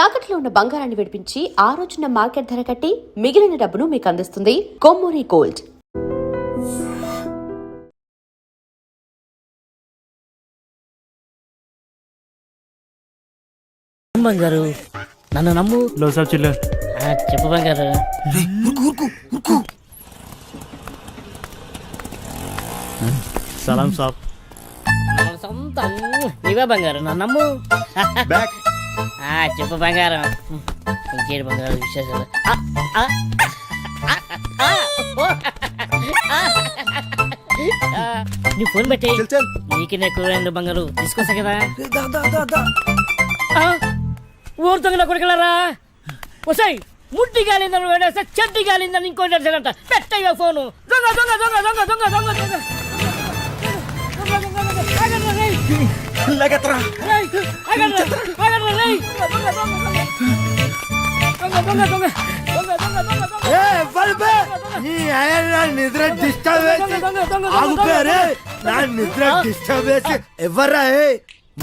తాకట్లో ఉన్న బంగారాన్ని విడిపించి ఆ రోజున మార్కెట్ ధర కట్టి మిగిలిన డబ్బును మీకు అందిస్తుంది కొమ్మూరి గోల్డ్. బంగారు నన్ను నమ్ము. చెప్పు బంగారు. సలాం సాబ్. సొంతం నీవే బంగారు, నన్ను నమ్ము. చెప్పు బంగారం. ఇంకేడు బంగారు విశేషాలు? నీ ఫోన్ పెట్టి నీకు ఎక్కువ బంగారు తీసుకొస్తా కదా. ఊరు దొంగల కొడుకులారా, వసాయి ముట్టి గాలిందని వేడేస్తే చెడ్డి గాలిందని ఇంకోటి అడిచారంట. పెట్టయ్యా ఫోను. దొంగ దొంగ దొంగ దొంగ దొంగ దొంగ దొంగ నిద్ర డిస్టర్బ్ చేసి ఎవర్రా?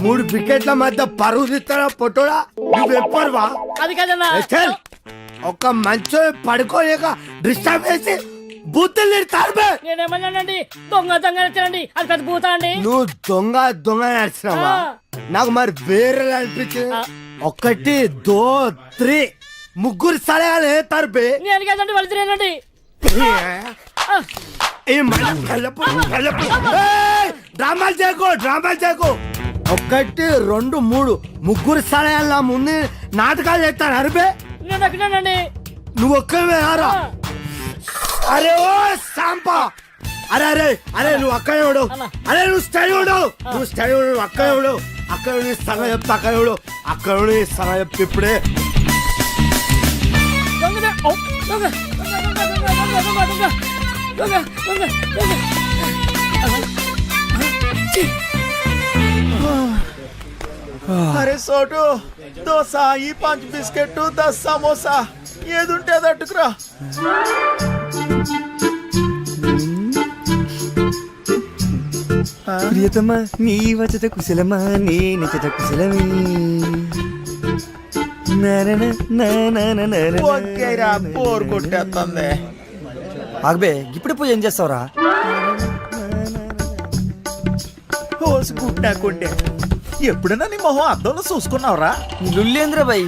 3 వికెట్ల మధ్య పరువు తీస్తారా పొట్టోడా? నువ్వెప్పర్వా? అది కదన్నా, ఒక మంచో పడుకోలేక డిస్టర్బ్ చేసి బూతులు తిడతారు. నేనేమన్నానండి? దొంగ దొంగ నచ్చండి, అది పెద్ద భూతా అండి. నువ్వు దొంగ దొంగ నడిచినావా? నాకు మరి వేరే అనిపించింది. 1 2 3 ముగ్గురు సలహాలు తరపే. నేను కదండి వాళ్ళు తినేనండి. డ్రామాలు చేయకు, డ్రామాలు చేయకు. 1 2 3 ముగ్గురు సలహాల ముందు నాటకాలు చేస్తాను అరిపే. నేను ఎక్కడానండి. నువ్వు ఒక్కవే రా. అరే ఓ సాంపా, అరే అరే అరే నువ్వు అక్కడే ఉడు. అరే నువ్వు స్టడీ ఉడు, నువ్వు స్టడీ ఉడు. అక్కడే ఉడు, అక్కడ సగం చెప్తా. అక్కడ ఉడు, అక్కడ సగం చెప్తే ఇప్పుడే. అరే సోటు, దోశ, ఈ 5 బిస్కెట్, 10 సమోసా, ఏదుంటే అది అట్టుకురా. ప్రియతమా నీ వచట కుశలమా, నీ నచట కుశలమే. ఓకేరా, బోర్ కొట్టేస్తుంది. ఆగబే, ఇప్పుడు పోయి ఏం చేస్తావురా? కోసుకుంటాకుంటే ఎప్పుడైనా నీ మొహం అద్దంలో చూసుకున్నావురా? లుల్లేంద్ర బాయ్.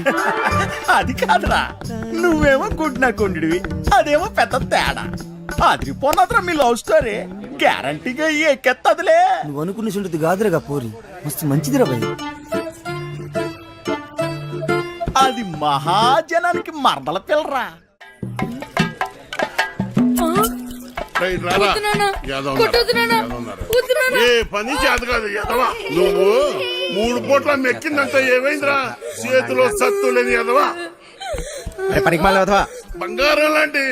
అది కాదురా, నువ్వేమో గుడ్నాకుండివి, అదేమో పెద్ద తేడా. అదిరిపోన్నదిరా మీ లవ్ స్టోరీ. గ్యారంటీగా ఎక్కెత్తదిలే. నువ్వు అనుకున్న చుంటుంది కాదురగా పోరి, మస్తు మంచిదిరా బాయ్. అది మహాజనానికి మరదల పిల్లరా. ఏ పని చేత కాదు ఎదవా. నువ్వు 3 పూట్ల మెక్కిందంటే ఏమైందిరా? చేతిలో సత్తు లేని ఎదవా. బంగారం లాంటి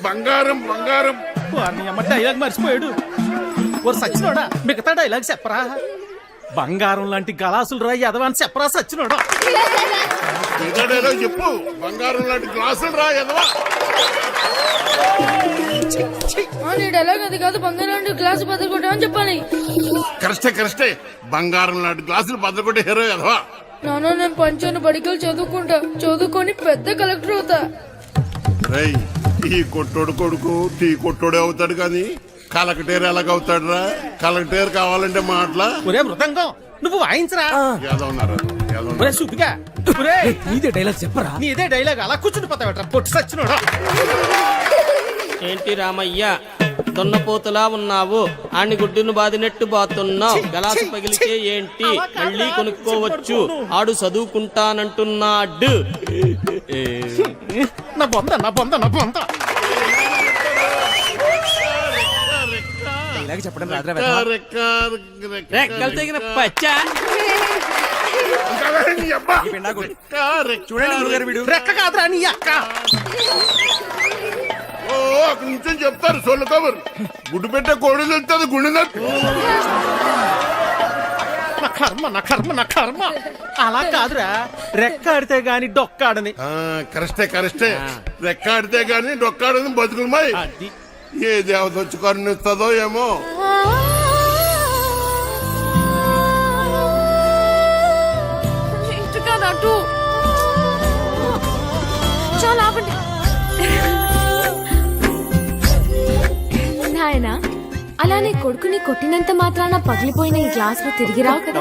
బంగారం బంగారం. డైలాగ్ మర్చిపోయాడు. ఓ సచ్చినోడా, మిగతా డైలాగ్ చెప్పరా? బంగారం లాంటి గలాసులు రా ఎదవా అని చెప్పరా సచ్చినోడా? ఇంకా డైలాగ్ చెప్పు. బంగారం లాంటి గ్లాసులు రా ఎదవా. డైలాగ్ అది కాదు, బంగారం లాంటి గ్లాసు బద్దలుకొట్టామని చెప్పాలి. కరెక్టే కరెక్టే. బంగారం లాంటి గ్లాసులు బద్దలుకొట్టే హీరో ఎదవా. నాన్న, నేను పంచాను బడికలు చదువుకుంటా, చదువుకొని పెద్ద కలెక్టర్ అవుతా. రేయ్, ఈ కొట్టోడు కొడుకు టీ కొట్టోడే అవుతాడు కానీ కలెక్టర్ ఎలాగవుతాడు రా? కలెక్టర్ కావాలంటే మాటలా? ఒరే మృదంగం, నువ్వు వాయించరా. సుద్దిగా నీదే డైలాగ్ చెప్పరా? నీదే డైలాగ్ అలా కూర్చుని పోతావట పొట్టు సచ్చినోడా. ఏంటి రామయ్య, దొన్నపోతులా ఉన్నావు, ఆని గుడ్డును బాదినట్టు బాతున్నావు. గలాసు పగిలితే ఏంటి, మళ్ళీ కొనుక్కోవచ్చు. ఆడు చదువుకుంటానంటున్నాడు. నా బొంద నా బొంద నా బొంద. చెప్పడం రెక్కలు తెగిన పచ్చా. చూడండి, రెక్క కాదురా నీ అక్క. ఓ అక్కడి నుంచి చెప్తారు సొల్లు కబురు. గుడ్డు పెట్టే కోడి వెళ్తుంది గుండె నొప్పి. నా కర్మ నా కర్మ నా కర్మ. అలా కాదురా, రెక్క ఆడితే గాని డొక్కాడని. కరెస్టే కరెస్టే. రెక్క ఆడితే గాని డొక్కాడని బతుకులమాయి. ఏ దేవత వచ్చి కరుణిస్తుందో ఏమో. ఇటు కాదు, అటు. చాలా ఆపండి. నాయనా, అలానే కొడుకుని కొట్టినంత మాత్రాన పగిలిపోయిన ఈ గ్లాసులు తిరిగి రావు కదా.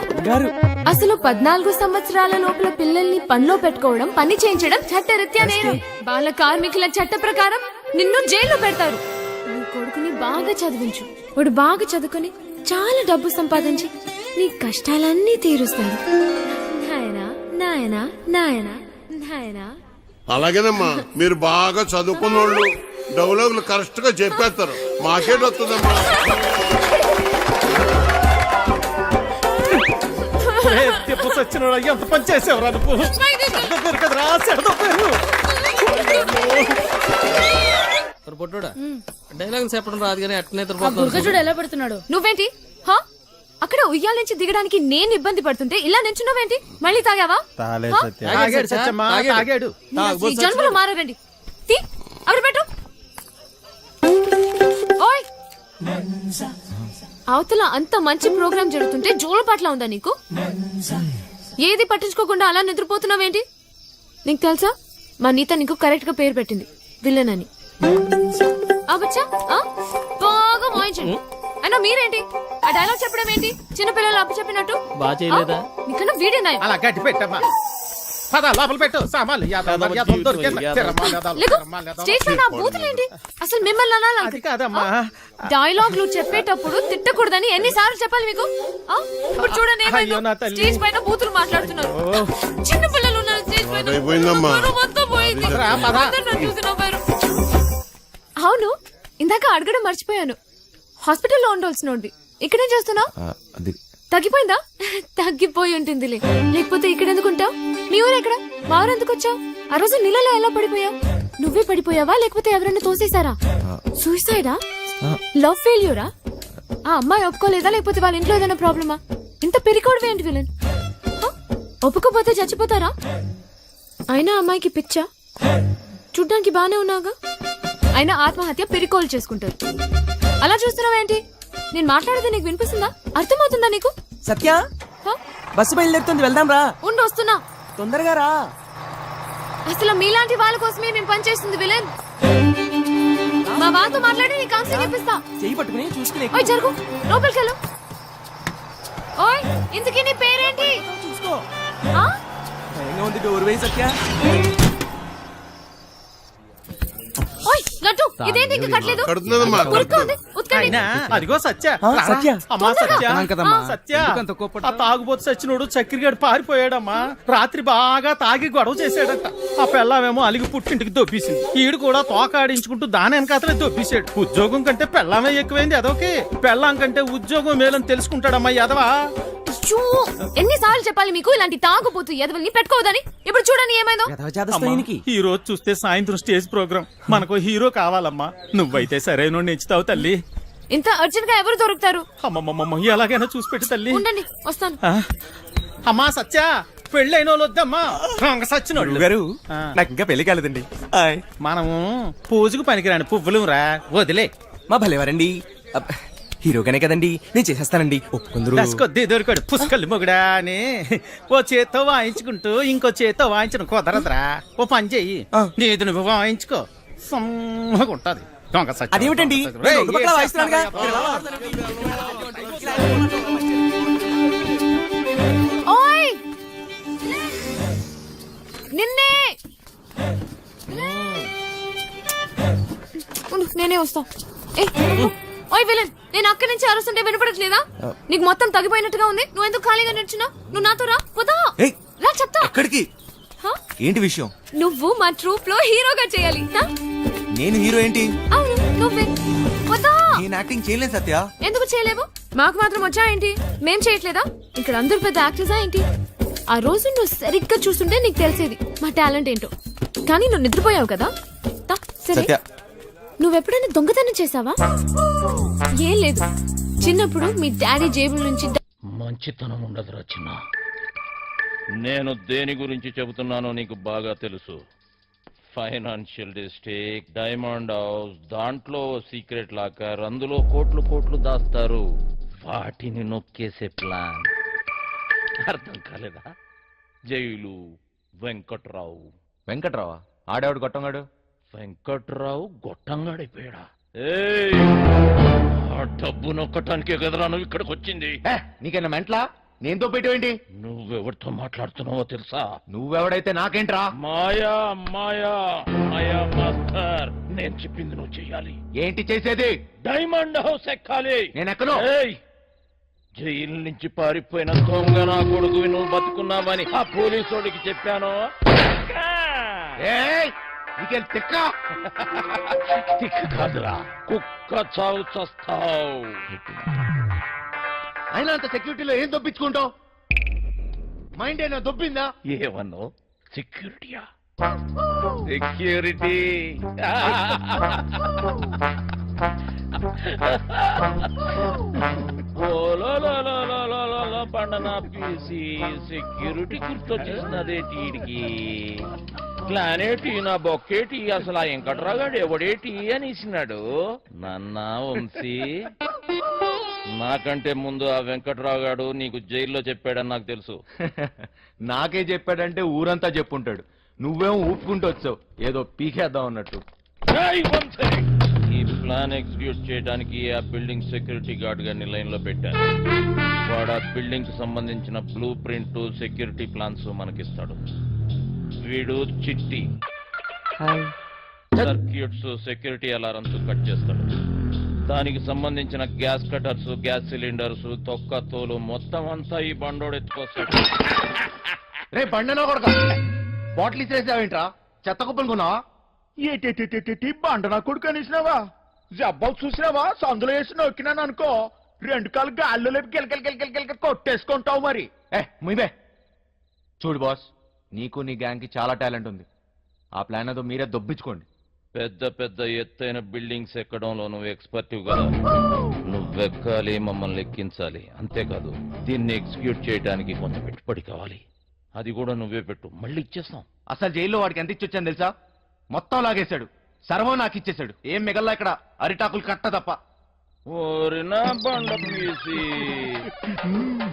అసలు 14 సంవత్సరాల లోపల పిల్లల్ని పనిలో పెట్టుకోవడం, పని చేయించడం చట్టరీత్యా నేరం. బాల కార్మికుల చట్ట ప్రకారం నిన్ను జైల్లో పెడతారు. నీ కొడుకుని బాగా చదివించు. వాడు బాగా చదువుకుని చాలా డబ్బు సంపాదించి నీ కష్టాలన్నీ తీరుస్తాడు. నాయనా, నాయనా, నాయనా, నాయనా. అలాగేనమ్మా, మీరు బాగా చదువుకున్నోళ్ళు డైలాగులు కరెక్ట్ గా చెప్పేస్తారు. మాకేట్ వస్తుందమ్మా. తిప్పు సచ్చినోడా, ఎంత పని చేసేవరా నువ్వు? కదరా సెడదొప్పారు. పొట్టోడా డైలాగ్ చెప్పడం రాదు కానీ అట్నే చూడు ఎలా పెడుతున్నాడు. నువ్వేంటి హా? అక్కడ ఉయ్యాల నుంచి దిగడానికి నేను ఇబ్బంది పడుతుంటే ఇలా నించున్నావేంటి? మళ్ళీ తాగావా? తాగాడు సత్యమ్మ, తాగాడు. ఈ జన్మలో మారండి. తీ అక్కడ పెట్టు. ఓయ్, అవతల అంత మంచి ప్రోగ్రామ్ జరుగుతుంటే జోల పట్ల ఉందా నీకు? ఏది పట్టించుకోకుండా అలా నిద్రపోతున్నావేంటి? నీకు తెలుసా, మా నీత నీకు కరెక్ట్ గా పేరు పెట్టింది, విలన్ అని. బచ్చా బాగా మోయించండి. అయినా మీరేంటి ఆ డైలాగ్ చెప్పడం ఏంటి? చిన్నపిల్లలు అప్పు చెప్పినట్టు. బాగా చేయలేదా? నీకన్నా వీడే నాయం. అలా గట్టి పెట్టమ్మా. పద లోపల పెట్టు సామాన్లు. స్టేజ్ పైన బూతులేంటి? అసలు మిమ్మల్ని అనాలి. అది కాదమ్మా, డైలాగ్లు చెప్పేటప్పుడు తిట్టకూడదని ఎన్నిసార్లు చెప్పాలి మీకు? ఇప్పుడు చూడండి ఏమైందో. స్టేజ్ పైన బూతులు మాట్లాడుతున్నారు. చిన్న పిల్లలు ఉన్నారు స్టేజ్ పైన. అయిపోయిందమ్మా. మొత్తం పోయింది. అందరూ నన్ను చూసి నవ్వారు. అవును, ఇందాక అడగడం మర్చిపోయాను. హాస్పిటల్లో ఉండాల్సినోడివి ఇక్కడేం చేస్తున్నావు? తగ్గిపోయిందా? తగ్గిపోయి ఉంటుందిలే, లేకపోతే ఇక్కడ ఎందుకుంటావు? మీ ఊరు ఎక్కడ? మా ఊరు ఎందుకు వచ్చావు? ఆ రోజు నీళ్ళలో ఎలా పడిపోయావు? నువ్వే పడిపోయావా లేకపోతే ఎవరైనా తోసేశారా? సూసైడా? లవ్ ఫెయిల్యూరా? ఆ అమ్మాయి ఒప్పుకోలేదా లేకపోతే వాళ్ళ ఇంట్లో ఏదైనా ప్రాబ్లమా? ఇంత పెరికోవడం ఏంటి విలన్? ఒప్పుకోపోతే చచ్చిపోతారా? అయినా అమ్మాయికి పిచ్చా? చూడ్డానికి బానే ఉన్నావుగా. అయినా ఆత్మహత్య పెరికోలు చేసుకుంటారు. అలా చూస్తున్నావేంటి? నేను మాట్లాడేది నీకు వినిపిస్తుందా? అర్థమవుతుందా నీకు? సత్య, బస్సు బయలుదేరుతుంది, వెళ్దాం రా. ఉండు, వస్తున్నా. తొందరగా రా. అసలు మీలాంటి వాళ్ళ కోసమే నేను పనిచేస్తుంది విలన్. మా వాళ్ళతో మాట్లాడి నీ కౌన్సిలింగ్ ఇప్పిస్తా. చెయ్యి పట్టుకుని చూసుకుని ఓయ్ జరుగు, లోపలికి వెళ్ళు. ఓయ్, ఇంతకీ నీ పేరేంటి? చూసుకో. ఆ? భయంగా ఉంది, డోర్ వేయి సత్య. ఓయ్ లడ్డు, ఇదేంటి ఇంకా కట్టలేదు? కడుతున్నదమ్మా. ఉరుకు ఉంది, ఉతకండి. అయినా అదిగో సత్య. సత్య. అమ్మా సత్య, కదమ్మా. సత్య, ఆ తాగుబోతు సచ్చినోడు చక్కెరగాడు పారిపోయాడమ్మా. రాత్రి బాగా తాగి గొడవ చేశాడట. ఆ పెళ్ళామేమో అలిగి పుట్టింటికి దొబ్బేసింది. ఈడు కూడా తోకాడించుకుంటూ దాని వెనకాతలే దొబ్బేశాడు. ఉద్యోగం కంటే పెళ్ళామే ఎక్కువైంది అదొకే. పెళ్ళాం కంటే ఉద్యోగం మేలని తెలుసుకుంటాడమ్మా ఎదవా. అయ్యో, ఎన్నిసార్లు చెప్పాలి మీకు ఇలాంటి తాగుపోతూ ఎదవల్ని పెట్టుకోవద్దని? ఇప్పుడు చూడండి ఏమైందో. ఈ రోజు చూస్తే సాయంత్రం స్టేజ్ ప్రోగ్రామ్. మనకు హీరో కావాలమ్మా. నువ్వైతే సరైన నెచ్చుతావు తల్లి. ఇంత అర్జెంట్ గా ఎవరు దొరుకుతారు? అమ్మమ్మమ్మ, ఎలాగైనా చూసి పెట్టు తల్లి. ఉండండి, వస్తాను. అమ్మా సత్య, పెళ్ళైన వాళ్ళు వద్దమ్మా. సచ్చినోళ్ళు గారు, నాకు ఇంకా పెళ్లి కాలేదండి. మనము పూజకు పనికిరాని పువ్వులు రా, వదిలే. మా భలేవారండి. హీరోగానే కదండి, నేను చేసేస్తానండి. ఒప్పుకుందరు. దశకొద్ది దొరికాడు పుష్కలు మొగుడా అని. ఓ చేత్తో వాయించుకుంటూ ఇంకో చేత్తో వాయించడం కుదరదురా. ఓ పని చెయ్యి, నీది నువ్వు వాయించుకో, సమ్మగా ఉంటది. అదేమిటండి, నేను రెండు పక్కలా వాయిస్తున్నానుగా. ఓయ్, నిన్నే. ఉండు, నేనే వస్తా. ఓయ్ విలన్, నేను అక్కడి నుంచి అరుస్తుంటే వినపడట్లేదా? నీకు మొత్తం తగ్గిపోయినట్టుగా ఉంది. నువ్వు ఎందుకు ఖాళీగా నిల్చున్నావు? నువ్వు నాతో రా. పోదా రా, చెప్తా. ఎక్కడికి? ఏంటి విషయం? నువ్వు మా ట్రూప్ లో హీరోగా చేయాలి. నేను హీరో ఏంటి? అవును, నువ్వే. పోదా. నేను యాక్టింగ్ చేయలేను సత్య. ఎందుకు చేయలేవు? మాకు మాత్రం వచ్చా ఏంటి? మేం చేయట్లేదా? ఇక్కడ అందరు పెద్ద యాక్టర్సా ఏంటి? ఆ రోజు నువ్వు సరిగ్గా చూస్తుంటే నీకు తెలిసేది మా టాలెంట్ ఏంటో. కానీ నువ్వు నిద్రపోయావు కదా. సరే, నువ్వెప్పుడైనా దొంగతనం చేసావా? ఏం లేదు, చిన్నప్పుడు మీ డాడీ జేబుల నుంచి మంచితనం ఉండదురా చిన్న. నేను దేని గురించి చెబుతున్నానో నీకు బాగా తెలుసు. ఫైనాన్షియల్ డిస్ట్రిక్ట్, డైమండ్ హౌస్, దాంట్లో సీక్రెట్ లాకర్, అందులో కోట్లు కోట్లు దాస్తారు. వాటిని నొక్కేసే ప్లాన్ అర్థం కాలేదా? జైలు వెంకట్రావు. వెంకట్రావా? ఆడేవాడు గొట్టంగాడు. వెంకట్రావు గొట్టంగాడిపోయాడా? ఏయ్, ఆ డబ్బు నొక్కటానికే కదరా నువ్వు ఇక్కడికి వచ్చింది. నీకన్నా మెంట్లా? నేను తోపెట్టేంటి? నువ్వెవరితో మాట్లాడుతున్నావో తెలుసా? నువ్వెవడైతే నాకేంట్రా? మాయా మాయా మాయా మాస్టర్, నేను చెప్పింది నువ్వు చెయ్యాలి. ఏంటి చేసేది? డైమండ్ హౌస్ ఎక్కాలి. నేను ఎక్కను. ఏయ్, జైలు నుంచి పారిపోయిన దొంగ నా కొడుకు నువ్వు బతుకున్నావని ఆ పోలీసోడికి చెప్పాను. ఏయ్, నీకేం తిక్క? తిక్క కాదురా, కుక్క చావు చస్తావు. అయినా అంత సెక్యూరిటీలో ఏం దొప్పించుకుంటావు? మైండ్ అయినా దొబ్బిందా? ఏమన్నో? సెక్యూరిటీయా? సెక్యూరిటీ పండన పీసి సెక్యూరిటీ గుర్తొచ్చేసినదేటి ఈడికి. ప్లానేటి నా బొక్కేటి, అసలు ఆ వెంకట్రాగాడు ఎవడేటి అనేసినాడు. నన్న వంశీ, నాకంటే ముందు ఆ వెంకట్రాగాడు నీకు జైల్లో చెప్పాడని నాకు తెలుసు. నాకే చెప్పాడంటే ఊరంతా చెప్పుంటాడు. నువ్వేమో ఊపుకుంటూ వచ్చావు ఏదో పీకేద్దాం అన్నట్టు. ఏయ్ వంశీ, ఈ ప్లాన్ ఎగ్జిక్యూట్ చేయడానికి ఆ బిల్డింగ్ సెక్యూరిటీ గార్డ్ గారిని లైన్ లో పెట్టాను. వాడు ఆ బిల్డింగ్ కి సంబంధించిన బ్లూ ప్రింట్, సెక్యూరిటీ ప్లాన్స్ మనకిస్తాడు. వీడు చిట్టి సర్క్యూట్స్, సెక్యూరిటీ అలారమ్స్ కట్ చేస్తాడు. దానికి సంబంధించిన గ్యాస్ కటర్స్, గ్యాస్ సిలిండర్స్, తొక్క తోలు మొత్తం అంతా ఈ బండోడు ఎత్తుకొస్తాడు. రే బండనో కొడక, బాటిల్ ఇచ్చేసావేంట్రా? చెత్త కుప్పలు కొన్నావా? ఏటి బండ నా కొడుకు అనేసినావా? జబ్బాలు చూసినావా? సందులో వేసి నొక్కినాను అనుకో, 2 కాళ్ళు గాల్లో లేపి గిలకలు కొట్టేసుకుంటావు మరి. ముయ్యబే. చూడు బాస్, నీకు నీ గ్యాంగ్ కి చాలా టాలెంట్ ఉంది. ఆ ప్లాన్ ఏదో మీరే దొబ్బించుకోండి. పెద్ద పెద్ద ఎత్తైన బిల్డింగ్స్ ఎక్కడంలో నువ్వు ఎక్స్పర్టివ్ కదా. నువ్వెక్కాలి, మమ్మల్ని ఎక్కించాలి. అంతేకాదు, దీన్ని ఎగ్జిక్యూట్ చేయడానికి కొంత పెట్టుబడి కావాలి. అది కూడా నువ్వే పెట్టు, మళ్ళీ ఇచ్చేస్తాం. అసలు జైల్లో వాడికి ఎంత ఇచ్చొచ్చాను తెలుసా? మొత్తం లాగేశాడు. సర్వం నాకు ఇచ్చేశాడు. ఏం మిగల్లా ఇక్కడ? అరిటాకులు కట్ట తప్ప. ఓరి నా బండ పీసి,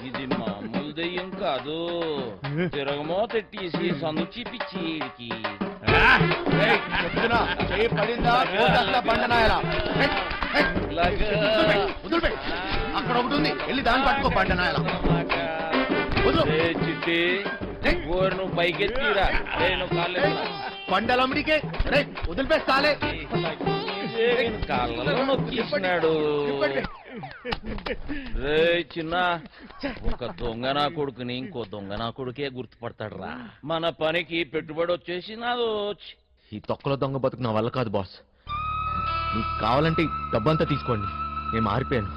ఇది మామూలు దెయ్యం కాదు. తిరగమో తెట్టేసి సందు చూపించి అక్కడ ఒకటి ఉంది, వెళ్ళి దాన్ని పట్టుకో బండనాయలా. చిట్టి, ఓరి నువ్వు పైకెత్తిరా. నువ్వు కాలే బండలమ్మడికే రే వదిలిపేస్తాలే. కాళ్ళలో నొక్కిస్తున్నాడు. రే చిన్న, ఒక దొంగ నా కొడుకుని ఇంకో దొంగ నా కొడుకే గుర్తుపడతాడు రా. మన పనికి పెట్టుబడి వచ్చేసి నాదో. ఈ తొక్కలో దొంగ బతుకు నా వల్ల కాదు బాస్. మీకు కావాలంటే డబ్బంతా తీసుకోండి. నేను మారిపోయాను,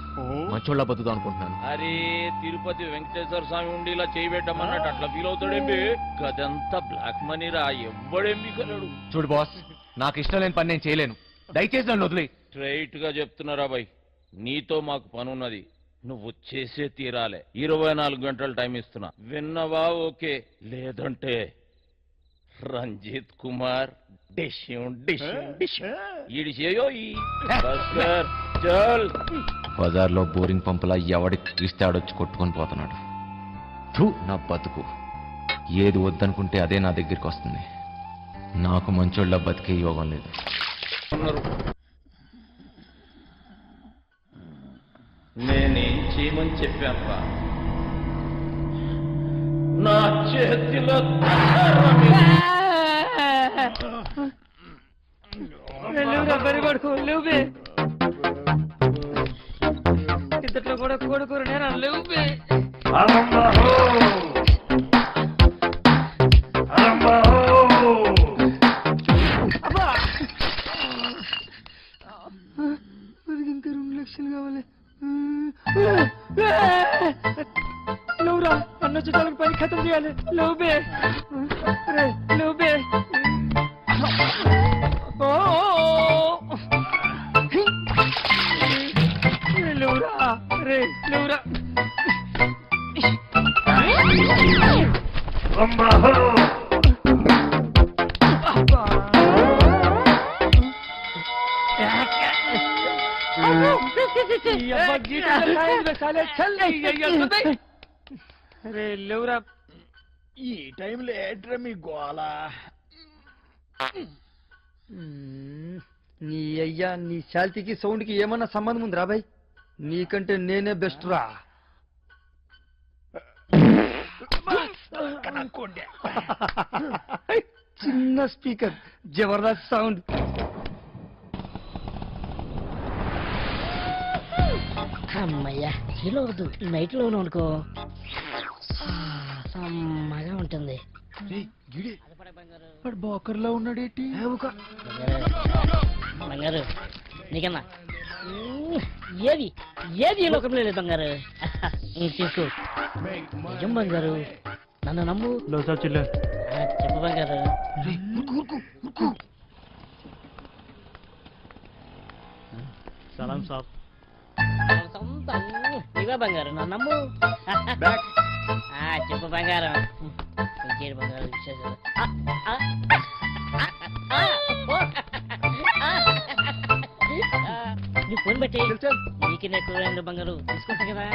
మంచోళ్ళ బతుకుతాం అనుకుంటున్నాను. అరే, తిరుపతి వెంకటేశ్వర స్వామి ఉండి ఇలా చేయబెట్టమన్నట్టు అట్లా ఫీల్ అవుతాడేంటి? గదంతా బ్లాక్ మనీ రా, ఎవ్వడేం మిగలడు. చూడు బాస్, నాకు ఇష్టం లేని పని నేను చేయలేను. దయచేసి నన్ను వదిలే. స్ట్రైట్ గా చెప్తున్నారా బాయ్, నీతో మాకు పనున్నది. నువ్వు చేసే తీరాలే. 24 గంటలు టైం ఇస్తున్నా. విన్నవా? ఓకే, లేదంటే రంజిత్ కుమార్ బజార్లో బోరింగ్ పంపులా ఎవడి క్రిస్తాడొచ్చి కొట్టుకొని పోతున్నాడు. నా బతుకు ఏది వద్దనుకుంటే అదే నా దగ్గరికి వస్తుంది. నాకు మంచోళ్ళ బతికే యోగం లేదు. నేనేం చేయమని చెప్పాను? నా చేతిలో కొడుకు లేవుబే, ఇంతట్లో కూడా కొడుకు నేను లేవుబే. ఇంకా 2 లక్షలు కావాలి. లేవురా, అన్న చుట్టాలకు పని ఖతం చేయాలి. లేవుబే, లేవుబే. లేవురా రే, లేవురా. రే లేవురా. ఈ టైంలో ఏంట్రా మీ గోళ? నీ అయ్యా నీ శాల్తీకి సౌండ్ కి ఏమన్నా సంబంధం ఉంది రాబాయ్ నీకంటే నేనే బెస్ట్ రా చిన్న స్పీకర్ జబర్దస్త్ సౌండ్ అమ్మయ్యా హీలో వద్దు నైట్ లో అనుకో సమ్మగా ఉంటుంది బోకర్లో ఉన్నాడేటి బంగారు నీకన్నా ఏది ఏది ఈ లోకంలో లేదు బంగారు తీసుకో నిజం బంగారు నన్ను నమ్ము చెప్పు బంగారు సలాం సాబ్ ఇవే బంగారు నన్ను నమ్ము చెప్పు బంగారం ఇంకేడు బంగారు విశేషాలు నువ్వు ఫోన్ పెట్టి నీకు ఎక్కువ బంగారు తీసుకుంటా కదా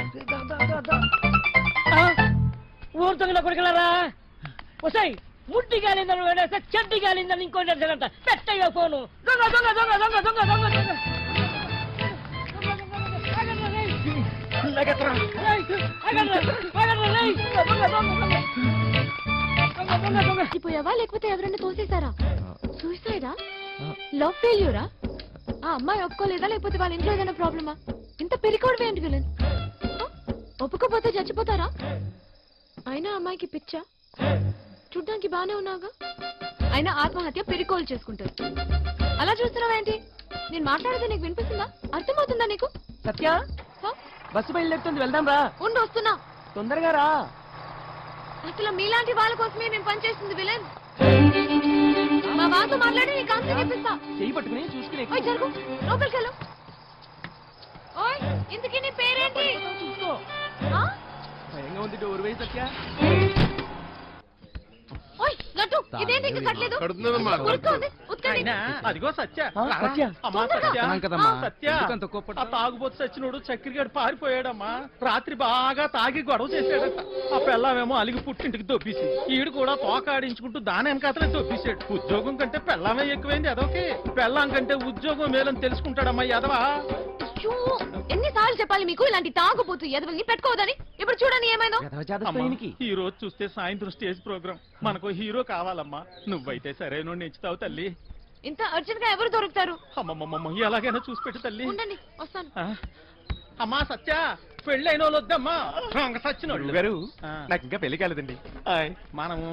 ఊరుతగిన కొడుకులారా వసాయి ముట్టి గాలిందని వేడేస్తే చెడ్డి గాలిందని ఇంకోటి అడగంట పెట్టయ్యా ఫోను దొంగ దొంగ దొంగ దొంగ దొంగ దొంగ దొంగ పోయావా లేకపోతే ఎవరైనా తోసేశారా సూసైడా లవ్ ఫెయిల్యూరా ఆ అమ్మాయి ఒప్పుకోలేదా లేకపోతే వాళ్ళ ఇంట్లో ఏదైనా ప్రాబ్లమా ఇంత పెరికోవడం ఏంటి విలన్ ఒప్పుకోపోతే చచ్చిపోతారా అయినా అమ్మాయికి పిచ్చా చూడ్డానికి బానే ఉన్నాగా అయినా ఆత్మహత్య పెరికోలు చేసుకుంటారు అలా చూస్తున్నావేంటి నేను మాట్లాడితే నీకు వినిపిస్తుందా అర్థమవుతుందా నీకు సత్య బస్సు బయలుదేరుతుంది వెళ్దాం రా ఉండి వస్తున్నా తొందరగా రా అసలు మీలాంటి వాళ్ళ కోసమే నేను పనిచేస్తుంది విలన్ మా వాళ్ళతో మాట్లాడి నీకు ఆన్సర్ చెప్పిస్తా చెయ్యి పట్టుకుని చూసుకుని ఓయ్ జరుగు లోపలికి వెళ్ళు ఓయ్ ఇంతకీ నీ పేరేంటి చూసుకో ఆ? భయంగా ఉంది డోర్ వేయి సత్య ఓయ్ లడ్డు ఇదేంటి ఇంకా కట్టలేదు కడుతున్నానమ్మా. ఉరుక్కోండి, ఉతకండి. అదిగో సత్య సత్య. అమ్మా తొందరగా. సత్య సత్య ఆ తాగుబోతు సచ్చినోడు చక్కెరగాడు పారిపోయాడమ్మా రాత్రి బాగా తాగి గొడవ చేశాడట ఆ పెళ్ళామేమో అలిగి పుట్టింటికి దొబ్బేసింది ఈడు కూడా తోకాడించుకుంటూ దాని వెనకాతలే దొబ్బేశాడు ఉద్యోగం కంటే పెళ్ళామే ఎక్కువైంది అదొకే పెళ్ళాం కంటే ఉద్యోగం మేలని తెలుసుకుంటాడమ్మా యదవా అయ్యో, ఎన్నిసార్లు చెప్పాలి మీకు ఇలాంటి తాగుబోతు ఎదవల్ని పెట్టుకోవద్దని ఇప్పుడు చూడని ఏమైందో ఈ రోజు చూస్తే సాయంత్రం స్టేజ్ ప్రోగ్రామ్ మనకు హీరో కావాలమ్మా నువ్వైతే సరైన నెచ్చుతావు తల్లి ఇంత అర్జెంట్ గా ఎవరు దొరుకుతారు అమ్మమ్మమ్మ ఎలాగైనా చూసి పెట్టు తల్లి ఉండండి వస్తాను ఆ? అమ్మా సత్య పెళ్ళైన వాళ్ళు వద్దమ్మా దొంగ సచ్చినోళ్ళు గారు ఆ. నాకు ఇంకా పెళ్లి కాలేదండి మనము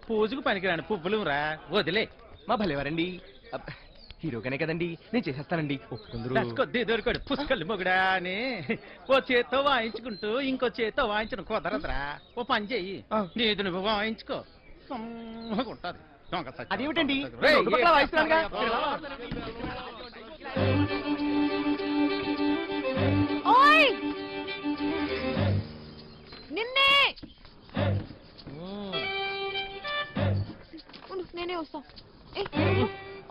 పూజకు పనికిరాని పువ్వులు రా వదిలే మా భలేవారండి హీరోగానే కదండి నేను చేసేస్తానండి ఒప్పుకుందరు కొద్ది దొరికాడు పుష్కలు మొగుడా అని ఓ చేత్తో వాయించుకుంటూ ఇంకో చేత్తో వాయించను కుదరదురా ఓ పని చెయ్యి నీది నువ్వు వాయించుకో సమ్మగా ఉంటది దొంగ సచ్చిన. అదేమిటండి? రేయ్, రెండు పక్కల వాయిస్తున్నానుగా. ఓయ్ నిన్నే ఉండు, నేనే వస్తా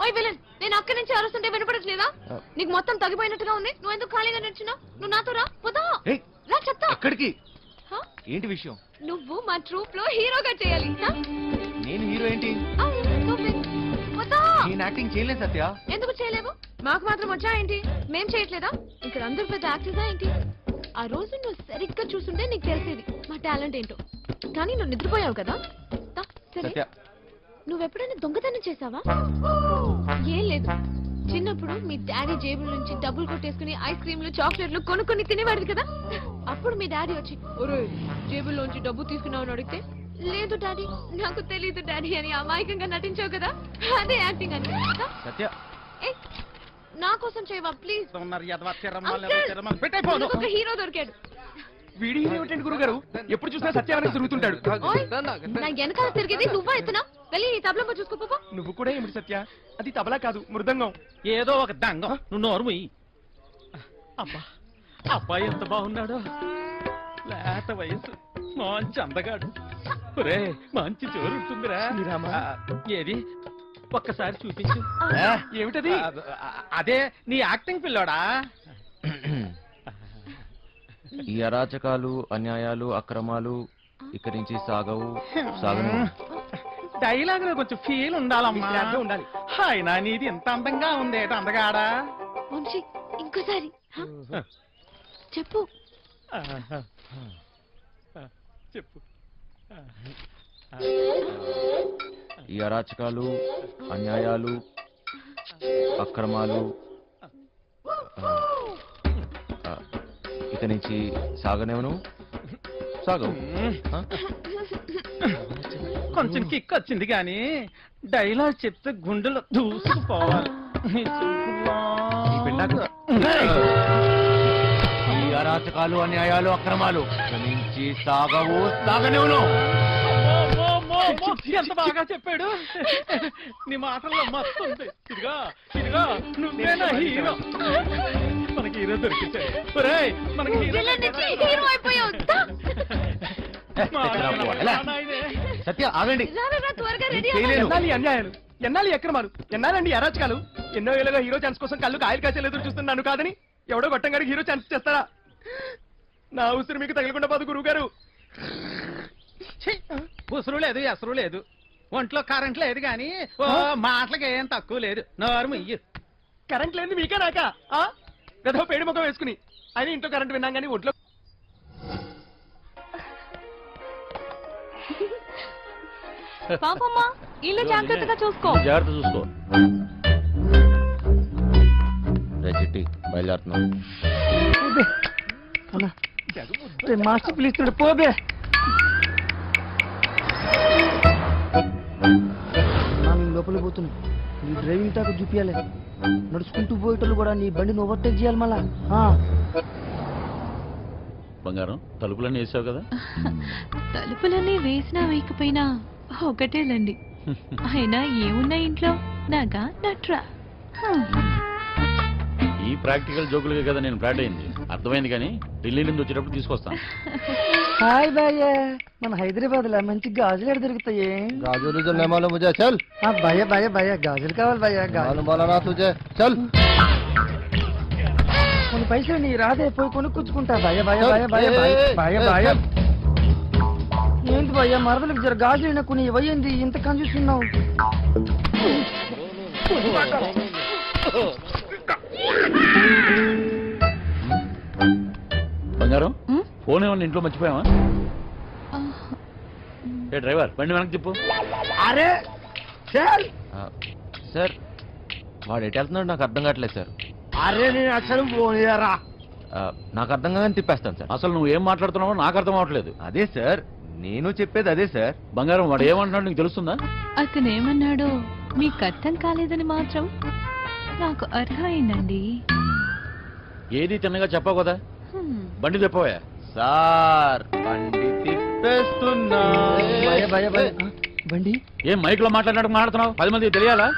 ఓయ్ విలన్ నేను అక్కడి నుంచి అరుస్తుంటే వినపడట్లేదా నీకు మొత్తం తగ్గిపోయినట్టుగా ఉంది నువ్వు ఎందుకు ఖాళీగా నడిచినావు నువ్వు నాతో రా పోతా ఏయ్, రా చెప్తా ఎక్కడికి హ? ఏంటి విషయం నువ్వు మా ట్రూప్ లో హీరోగా చేయాలి హ? నేను హీరో ఏంటి అవును, నువ్వే. పోతా. నేను యాక్టింగ్ చేయలేదు సత్య ఎందుకు చేయలేవు మాకు మాత్రం వచ్చా ఏంటి మేం చేయట్లేదా ఇక్కడ అందరు పెద్ద యాక్టర్సా ఏంటి ఆ రోజు నువ్వు సరిగ్గా చూస్తుంటే నీకు తెలిసేది మా టాలెంట్ ఏంటో కానీ నువ్వు నిద్రపోయావు కదా తా, సరే సత్య నువ్వెప్పుడైనా దొంగతనం చేసావా ఏం లేదు చిన్నప్పుడు మీ డాడీ జేబుల నుంచి డబ్బులు కొట్టేసుకుని ఐస్ క్రీమ్లు చాక్లెట్లు కొనుక్కొని తినేవాడివి కదా అప్పుడు మీ డాడీ వచ్చి ఒరే జేబుల్లోంచి డబ్బు తీసుకున్నావు అడిగితే లేదు డాడీ నాకు తెలీదు డాడీ అని అమాయకంగా నటించావు కదా అదే యాక్టింగ్ అని తా, సత్య ఏయ్, నా కోసం చేయవా ప్లీజ్ ఉన్నారు యదవా తిరమల తిరమల పెట్టైపోను ఒక హీరో దొరికాడు వీడి హీరో ఏమిటండి గురుగారు ఎప్పుడు చూసినా సత్యాన్ని తిరుగుతుంటాడు ఓయ్, నా వెనకాల తిరిగేది నువ్వా ఎత్తునా వెళ్ళి నీ తబలమ్మ చూసుకోపో నువ్వు కూడా ఏమిటి సత్య అది తబలా కాదు మృదంగం ఏదో ఒక దంగం నువ్వు నోరు ముయ్యి అబ్బా అబ్బాయి ఎంత బాగున్నాడో లేత వయసు మంచి అందగాడు ఒరే మంచి జోరు ఉంటుందిరా శ్రీరామా. ఏది ఒక్కసారి చూపించు ఏమిటది అదే నీ యాక్టింగ్ పిల్లోడా ఈ అరాచకాలు అన్యాయాలు అక్రమాలు ఇక్కడి నుంచి సాగవు సాగను డైలాగ్ లో కొంచెం ఫీల్ ఉండాలమ్మా. ఉండాలి. అయినా నీది ఇంత అందంగా ఉంది ఏట అందగాడా. వంశీ ఇంకోసారి చెప్పు. చెప్పు. ఈ అరాచకాలు, అన్యాయాలు, అక్రమాలు ఇక నుంచి సాగనేవను సాగవు. కొంచెం కిక్ వచ్చింది కానీ డైలాగ్ చెప్తే గుండెలో దూసుకుపోవాలి. ఈ అరాచకాలు, అన్యాయాలు, అక్రమాలు ఇక నుంచి సాగవు, సాగనేవను. ఎంత బాగా చెప్పాడు. నీ మాటల్లో మస్తు ఉంది. ఇదిగా ఇదిగా నువ్వే నా హీరో. మనకి హీరో దొరికించాడు. ఒరేయ్, మనకి హీరో సత్య ఆగండి. ఎన్నాళ్ళు అన్యాయాలు, ఎన్నాళ్ళు అక్రమాలు, ఎన్నాలండి అరాచకాలు. ఎన్నో ఏళ్ళగా హీరో ఛాన్స్ కోసం కళ్ళు కాయలు కాసేలు ఎదురు చూస్తున్నాను కాదని ఎవడో గొట్టంగాడికి హీరో ఛాన్స్ చేస్తారా? నా ఉసిరి మీకు తగలకుండా పోదు గురువు గారు. ఉసురు లేదు, ఎసరు లేదు, ఒంట్లో కరెంట్ లేదు కానీ మాటలకి ఏం తక్కువ లేదు. నోరు ముయ్యి. కరెంట్ లేదు మీకే నాక గదో పేడి ముఖం వేసుకుని అని ఇంట్లో కరెంట్ విన్నాం కానీ ఒంట్లో. పాపమ్మా ఇల్లు జాగ్రత్తగా చూసుకో. జాగ్రత్త చూసుకో. చిట్టి బయలుదేరుతున్నాం. మాస్టర్ పిలుస్తున్నాడు పోబే. లోపల పోతుంది. నీ డ్రైవింగ్ టాక్ చూపించాలి. నడుచుకుంటూ పోయేటోళ్ళు కూడా నీ బండిని ఓవర్టేక్ చేయాలి మళ్ళా. బంగారం తలుపులన్నీ వేసావు కదా? తలుపులన్నీ వేసినా వేయకపోయినా ఒకటేలండి. అయినా ఏమున్నా ఇంట్లో నాగా నట్రా. ఈ ప్రాక్టికల్ జోకులుగా కదా నేను ఫ్లాట్ అయింది. అర్థమైంది కానీ ఢిల్లీ నుంచి వచ్చేటప్పుడు తీసుకొస్తాను. హాయ్ భయ్య, మన హైదరాబాద్ లో మంచి గాజులు ఎక్కడ దొరుకుతాయి? గాజులు जो नहीं मालूम मुझे चल భయ్య భయ్య భయ్య గాజులు కావాలి భయ్య. मालूम वाला ना तुझे चल కొన్ని పైసలు నీ రాదే పోయి కొనుక్కొచ్చుకుంటా భయ్య భయ్య భయ్య భయ్య భయ్య భయ్య. ఏంటి భయ్య మరదలకు జర గాజులు కొన్ని ఇవ్వయింది ఇంత కన్ఫ్యూస్తున్నావు. బంగారం ఫోన్ ఏమన్నా ఇంట్లో మర్చిపోయావా? ఏ డ్రైవర్ బండి వెనక్కి చెప్పు. అరే సార్ వాడు ఎటు వెళ్తున్నాడు నాకు అర్థం కావట్లేదు సార్. अरे నేను అసలు పోనీయరా. నాకు అర్థం కాదని తిప్పేస్తాను సార్. అసలు నువ్వు ఏం మాట్లాడుతున్నావో నాకు అర్థం అవట్లేదు. అదే సార్ నేను చెప్పేది అదే సార్. బంగారం వాడు ఏమంటున్నాడు నీకు తెలుస్తుందా? అతను ఏమన్నాడో మీకు అర్థం కాలేదని మాత్రం నాకు అర్థమైందండి. ఏది తిన్నగా చెప్పావు కదా. బండి చెప్పవా? సార్ బండి తిప్పేస్తున్నా. భయ్య భయ్య భయ్య బండి ఏం మైక్ లో మాట్లాడినట్టు మాట్లాడుతున్నావు? 10 మందికి తెలియాలా?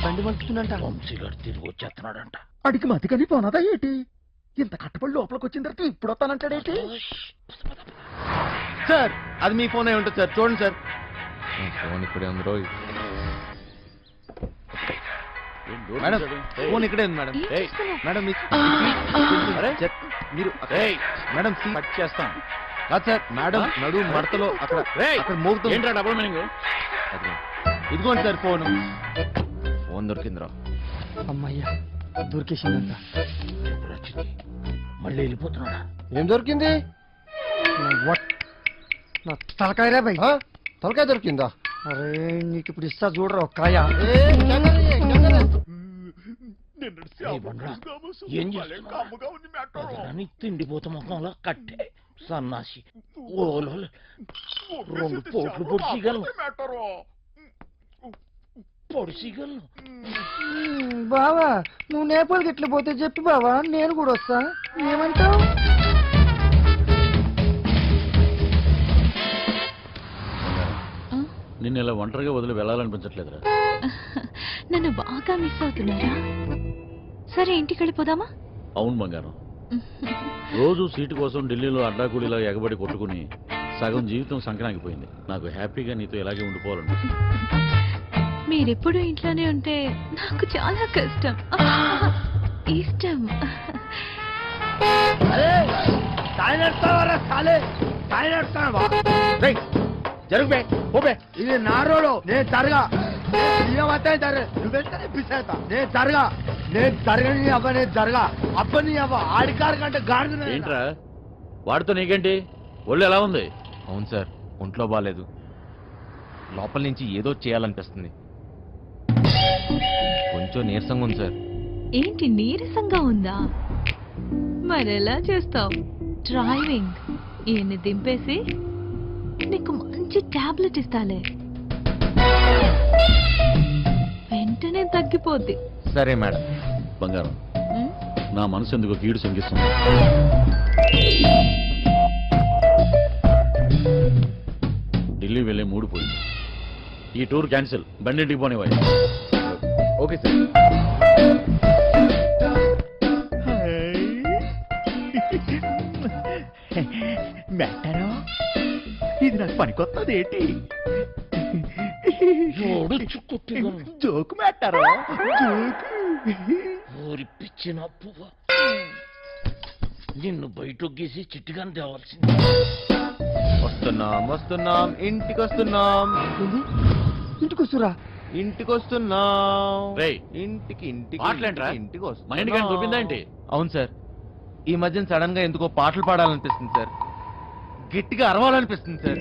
బండి మలుపుతుందంట. వంశీగారు తిరిగి వచ్చేస్తున్నాడంట. అడిగి మతికని పోనదా ఏంటి? ఇంత కట్టపడి లోపలికి వచ్చిన తర్వాత ఇప్పుడు వస్తానంటాడేంటి? సార్ అది మీ ఫోన్ అయి ఉంటుంది సార్. చూడండి సార్. ఫోన్ ఇక్కడే ఉంది రోజు. మేడం ఫోన్ ఇక్కడే ఉంది మేడం. మేడం మీరు మేడం కట్ చేస్తాను. కాదు సార్ మేడం నడు మడతలో అక్కడ అక్కడ మోగుతుంది. ఏంట్రా డబుల్ మీనింగ్? ఇదిగోండి సార్ ఫోన్. ఫోన్ దొరికిందిరా. అమ్మయ్యా దొరికేసిందంట. మళ్ళీ వెళ్ళిపోతున్నాడా? ఏం దొరికింది? నా తలకాయరా భయ్. తలకాయ దొరికిందా? అరే నీకు ఇప్పుడు ఇస్తా చూడరా కాయ. ఏం చేస్తున్నావు? తిండిపోత ముఖంలో కట్టే సన్నాసి. ఓలో 2 పోట్లు పొడిచిగలను. పొడిచిగలను. బావా నువ్వు నేపాల్కి ఎట్లా పోతే చెప్పి బావా నేను కూడా వస్తా. ఏమంటావు? నిన్ను ఇలా ఒంటరిగా వదిలి వెళ్ళాలనిపించట్లేదురా. నన్ను బాగా మిస్ అవుతున్నారా? సరే ఇంటికి వెళ్ళిపోదామా? అవును బంగారం. రోజు సీటు కోసం ఢిల్లీలో అడ్డాకూడిలా ఎగబడి కొట్టుకుని సగం జీవితం సంక్రాంతిపోయింది. నాకు హ్యాపీగా నీతో ఇలాగే ఉండిపోవాలండి. మీరెప్పుడు ఇంట్లోనే ఉంటే నాకు చాలా కష్టం. ఇష్టం. అరే తాయి నడుపుతావా జరుగు ఓబే ఇది నా రోడు నేను జరగా నువ్వెంత పిసేస్తా నేను జరగా నీ అవ్వ నేను జరగా అబ్బని అవ్వ ఆడికారు కంటే గాడిద ఏంట్రా వాడితో నీకేంటి ఒళ్ళు ఎలా ఉంది? అవును సార్, ఒంట్లో బాగాలేదు. లోపల నుంచి ఏదో చేయాలనిపిస్తుంది. కొంచెం నీరసంగా ఉంది సార్. ఏంటి నీరసంగా ఉందా? మరెలా చేస్తావు? డ్రైవింగ్ ఈయన్ని దింపేసి నీకు మంచి టాబ్లెట్ ఇస్తాలే, వెంటనే తగ్గిపోద్ది. సరే మేడం. బంగారం, నా మనసు ఎందుకు కీడు శంకిస్తుంది. ఢిల్లీ వెళ్ళే మూడు పోయింది. ఈ టూర్ క్యాన్సిల్, బండింటికి పోనివ్వాలి. Okay sir. మెట్టారో ఇది నాకు పనికొత్తది ఏంటి? జోకు మెట్టారో ఊరి పిచ్చిన పువ్వ నిన్ను బయటొగ్గేసి చిట్టుగాని తేవాల్సింది. వస్తున్నాం ఇంటికి వస్తున్నాం. ఇంటికి వస్తురా? ఇంటికి వస్తున్నాం. రేయ్, ఇంటికి మాటలేంట్రా? ఇంటికి మా ఇంటికి ఏం దొబ్బిందా ఏంటి? అవును సార్, ఈ మధ్యన సడన్ గా ఎందుకో పాటలు పాడాలనిపిస్తుంది సార్, గట్టిగా అరవాలనిపిస్తుంది సార్.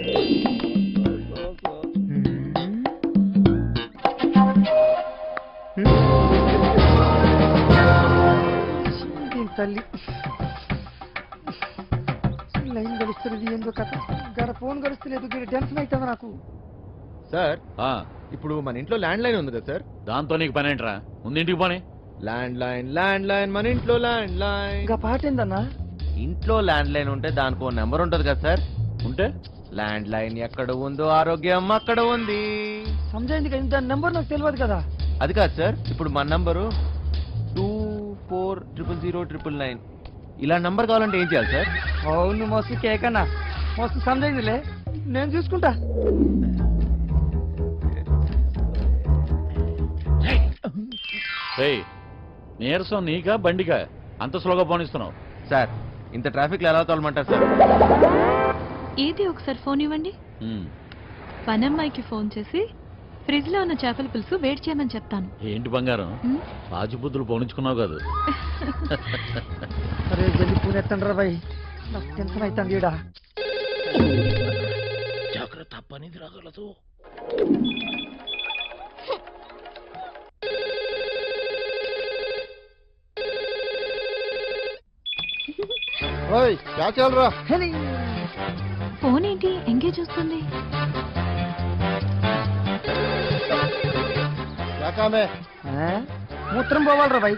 తల్లి లైన్ గడుస్తున్నది ఏందో కథ, గడ ఫోన్ గడుస్తలేదు, టెన్షన్ అవుతుంది నాకు. సార్, ఆ, ఇప్పుడు మన ఇంట్లో ల్యాండ్ లైన్ ఉంది కదా సార్? దాంతో నీకు పని ఏంట్రా? ముందు ఇంటికి పోనీ. ల్యాండ్ లైన్ మన ఇంట్లో ల్యాండ్ లైన్. ఇంకా పాట ఏందన్నా? ఇంట్లో ల్యాండ్ లైన్ ఉంటే దానికి ఓ నెంబర్ ఉంటది కదా సార్? ఉంటే ల్యాండ్ లైన్ ఎక్కడ ఉందో ఆరోగ్యం అక్కడ ఉంది. సమజైంది కదా, దాని నెంబర్ నాకు తెలియదు కదా. అది కాదు సార్, ఇప్పుడు మన నంబరు 240009. ఇలా నంబర్ కావాలంటే ఏం చేయాలి సార్? అవును మస్తు కేకన్నా, మస్తు సమజైందిలే, నేను చూసుకుంటా. రేయ్, నీరసం నీకా బండికా అంత స్లోగా పోనిస్తున్నావు? సార్, ఇంత ట్రాఫిక్ లో ఎలా తోలమంటారు సార్? ఏది ఒకసారి ఫోన్ ఇవ్వండి. ఉమ్, పనమ్మాయికి ఫోన్ చేసి ఫ్రిడ్జ్ లో ఉన్న చేపల పులుసు వేడి చేయమని చెప్తాను. ఏంటి బంగారం, రాజబుద్ధులు పోనించుకున్నావు కాదు? అరే జల్లి పూనెత్తండి రా బాయ్, నాకు టెన్షన్ అవుతుంది ఈడ. జాగ్రత్త, పనిది రాగలదు. ఫోన్ ఏంటి ఎంగేజ్ వస్తుంది? మూత్రం పోవాలరా బాయ్.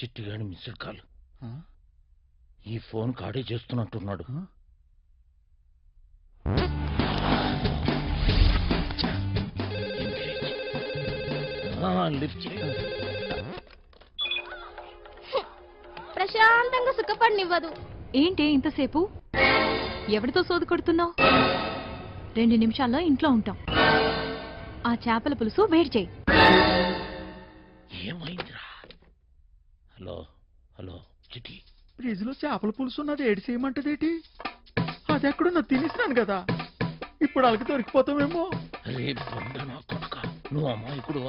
చిట్టుగాని మిస్డ్ కాల్, ఈ ఫోన్ కాడే చేస్తున్నట్టున్నాడు. ప్రశాంతంగా సుఖపడినివ్వదు. ఏంటి ఇంతసేపు? ఎవరితో సోది కొడుతున్నావు? 2 నిమిషాల్లో ఇంట్లో ఉంటాం. ఆ చేపల పులుసు వేడి చేయి. ఏమైందిరా? హలో హలో చిట్టి, ఫ్రిడ్జ్ లో చేపల పులుసు ఉన్నది, ఏడు చేయమంటదేటి? అది ఎక్కడున్నా తినేసినాను కదా, ఇప్పుడు వాళ్ళకి దొరికిపోతామేమో. రే బండ నా కొడుక, నువ్వు అమ్మాయికుడు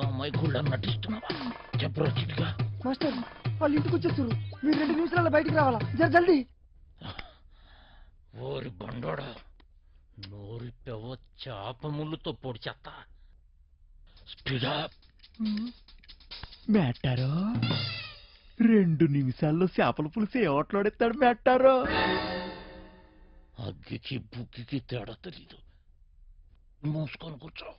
నటిస్తున్నావా? చెప్పరా చిట్టుగా. మాస్టర్, వాళ్ళు ఇంటికి వచ్చేస్తారు, మీరు 2 నిమిషాల బయటికి రావాలా, జల్దీ. ఓరి బండోడా, నోరి పెవ చేప ముళ్ళుతో పొడి చెత్త. స్పీడా మెట్టారో 2 నిమిషాల్లో చేపల పులుసు ఏ ఓట్లాడేస్తాడు మెట్టారో. అగ్గికి బుగ్గికి తేడా తెలీదు, మూసుకొని కూర్చో.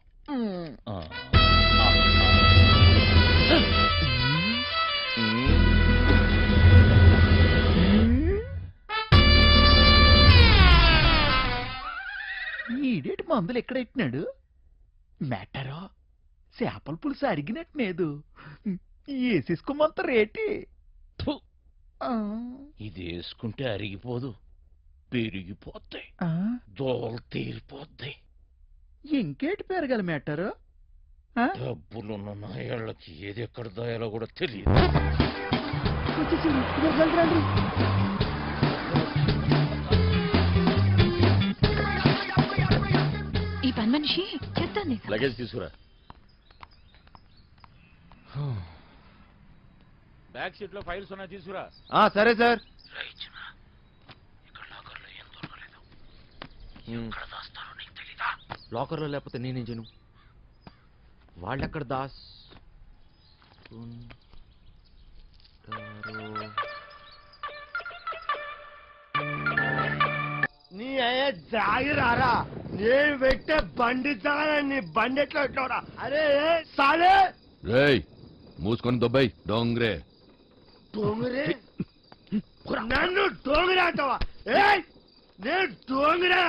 ఈడేటి మందులు ఎక్కడెట్టినాడు మెట్టారో? చేపల పులుసు అడిగినట్లేదు, వేసేసుకోమంత రేటి. ఇది వేసుకుంటే అరిగిపోదు, పెరిగిపోతాయి, దోలు తీరిపోతాయి. ఇంకేటి పెరగల మెట్టారో? డబ్బులున్న నాయాళ్ళకి ఏది ఎక్కడ దాయాలో కూడా తెలియదు. ఈ పని మనిషి చెప్తాను లగేజ్ తీసుకురా. బ్యాక్ సీట్ లో ఫైల్స్ ఉన్నాయి, తీసుకురా. సరే సార్. లాకర్లో లేకపోతే నేనేం చేయను? వాళ్ళెక్కడ దాస్ నీ అయ్యే జాగిరారా, నేను పెట్టే బండి చాలని నీ బండి ఎట్లా పెట్టావురా? అరే సాలే రేయ్ మూసుకొని దొబ్బాయి డోంగ్రే. డోంగరే నన్ను డోంగరే అంటావా? నేను డోంగరే